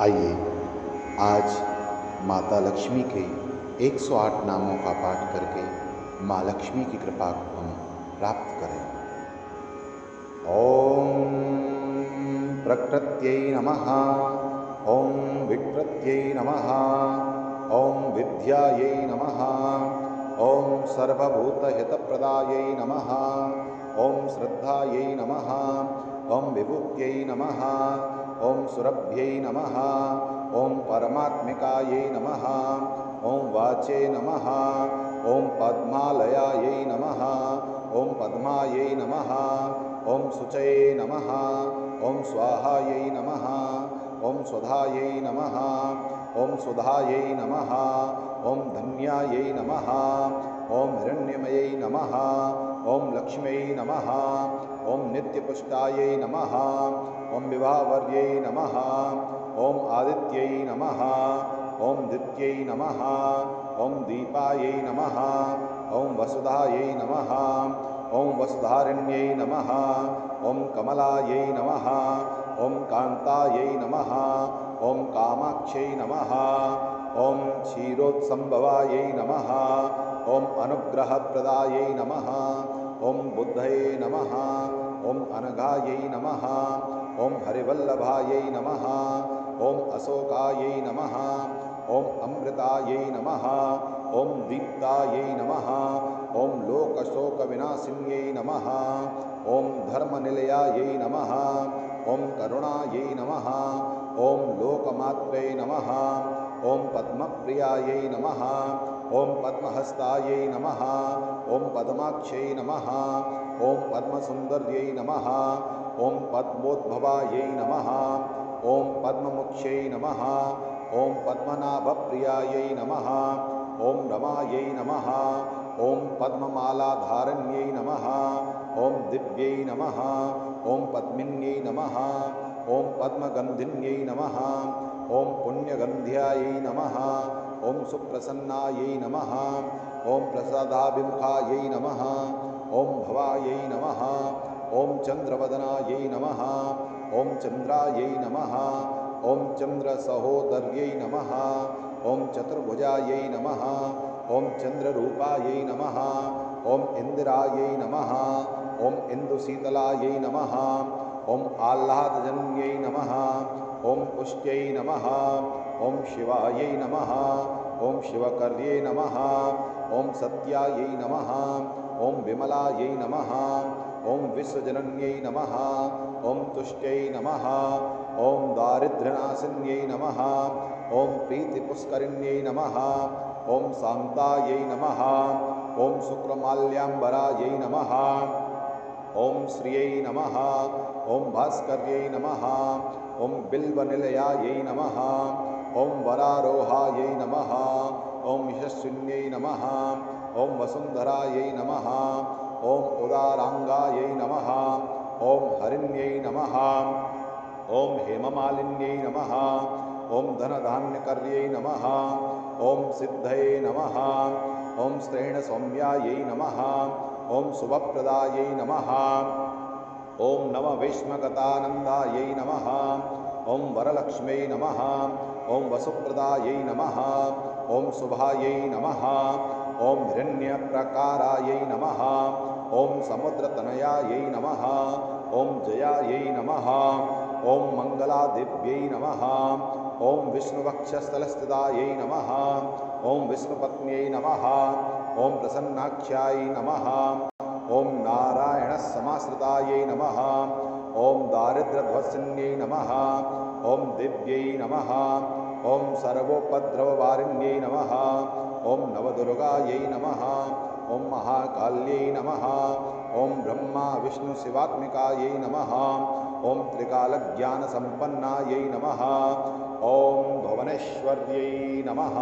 आइए आज माता लक्ष्मी के 108 नामों का पाठ करके माँ लक्ष्मी की कृपा को हम प्राप्त करें। ओम प्रकृत्यै नमः, ओम विकृत्यै नमः, ओम विद्यायै नमः, ओम सर्वभूतहितप्रदायै नमः, ओम श्रद्धायै नमः, ओम विभूत्यै नमः, ओम सुरभ्यै नमः, ओम परमात्मिकायै नमः, ओम वाचे नमः, ओम पद्मालयायै नमः, ओम पद्मायै नमः, ओम शुचये नमः, ओम स्वाहायै नमः, ओम स्वधायै नमः, ओम सुधायै नमः, ओम धन्यायै नमः, ओम हिरण्यमयै नमः, ओम लक्ष्म्यै नमः, ओम नित्यपुष्टायै नमः, ओम विवाहवर्यै नमः, ओम आदित्यै नमः, ओम दित्यै नमः, ओम दीपायै नमः, ओम वसुधायै नमः, ओम वसुधारण्यै नमः, ओम कमलायै नमः, ओम कान्तायै नमः, ओम कामाक्ष्यै नमः, ओम क्षीरोत्संभवायै नमः, ओम अनुग्रहप्रदायै नमः, ओम बुद्धये नमः, ओम अनघायै नमः, ओम हरिवल्लभायै नमः, ओम अशोकायै नमः, ओम अमृतायै नमः, ओम दीप्तायै नमः, ओम लोकशोकविनाशिन्यै नमः, ओम धर्मनिलयायै नमः, ओम करुणायै नमः, ओम लोकमात्रे नमः, ओम पद्मप्रियायै नमः, ओम पद्महस्तायै नमः, ओम पद्माक्षै नमः, ओम पद्मसुन्दर्यै नमः, ओम पद्मोद्भवायै नमः, ओम पद्ममुख्यै नमः, ओम पद्मनाभप्रियायै नमः, ओम रमायै नमः, ओम पद्ममालाधारण्यै नमः, ओम दिव्यै नमः, ओम पद्मिन्यै नमः, ओम पद्मगन्धिन्यै नमः, ओम पुण्यगन्ध्यायै नमः, ओम सुप्रसन्नायै नमः, ओम प्रसादाभिमुखायै नमः, ओम भवायै नमः, ओम चंद्रवदनायै नमः, ओम चंद्रायै नमः, ओम चंद्रसहोदर्यै नमः, ओम चतुर्भुजायै नमः, ओम चंद्ररूपायै नमः, ओम इंदिरायै नमः, ओम इंदुशीतलायै नमः, ओम आह्लादजन्यै नमः, ओम पुष्ट्यै नमः, ओम शिवायै नमः, ओम शिवकर्ये नमः, ओम सत्यायै नमः, ओम विमलायै नमः, ओम विश्वजनन्यै नमः, ओम तुष्ट्यै नमः, ओम दारिद्र्यनाशिन्यै नमः, ओम प्रीतिपुष्करिण्यै नमः, ओम शान्तायै नमः, ओम शुक्रमाल्याम्बरायै नमः, ओम श्रियै नमः, ओम भास्कर्यै नमः, ओम बिल्वनिलयायै नमः, ओम वरारोहायै नमः, ओम यशस्विन्यै नमः, ओम वसुन्धरायै नमः, ओम उदारांगायै नमः, ओम हरिण्यै नमः, ओम हेममालिन्यै नमः, ओम धनधान्यकर्यै नमः, ओम सिद्धये नमः, ओम श्रेणसौम्यायै नमः, ओम शुभप्रदायै नमः, ओम नमः विष्णुगतानन्दायै नमः, ओम वरलक्ष्म्यै नमः, ओम वसुप्रदायै नमः, ओम शुभायै नमः, ओम हिरण्यप्रकारायै नमः, ओम समुद्रतनयायै नमः, ओम जयायै नमः, ओम मंगलादिव्यै नमः, ओम विष्णुवक्षस्थलस्थितायै नमः, ओम विष्णुपत्न्यै नमः, ओम प्रसन्नाख्यायै नमः, ओम नारायणसमाश्रितायै नमः, ओम दारिद्र्यध्वंसिन्यै नमः, ओम दिव्यै नमः, ओम सर्वोपद्रववारिण्यै नमः, ओम नवदुर्गायै नमः, ओम महाकाल्यै नमः, ओम ब्रह्मा विष्णु शिवात्मिकायै नमः, ओम त्रिकालज्ञानसम्पन्नायै नमः, ओम भुवनेश्वर्यै नमः।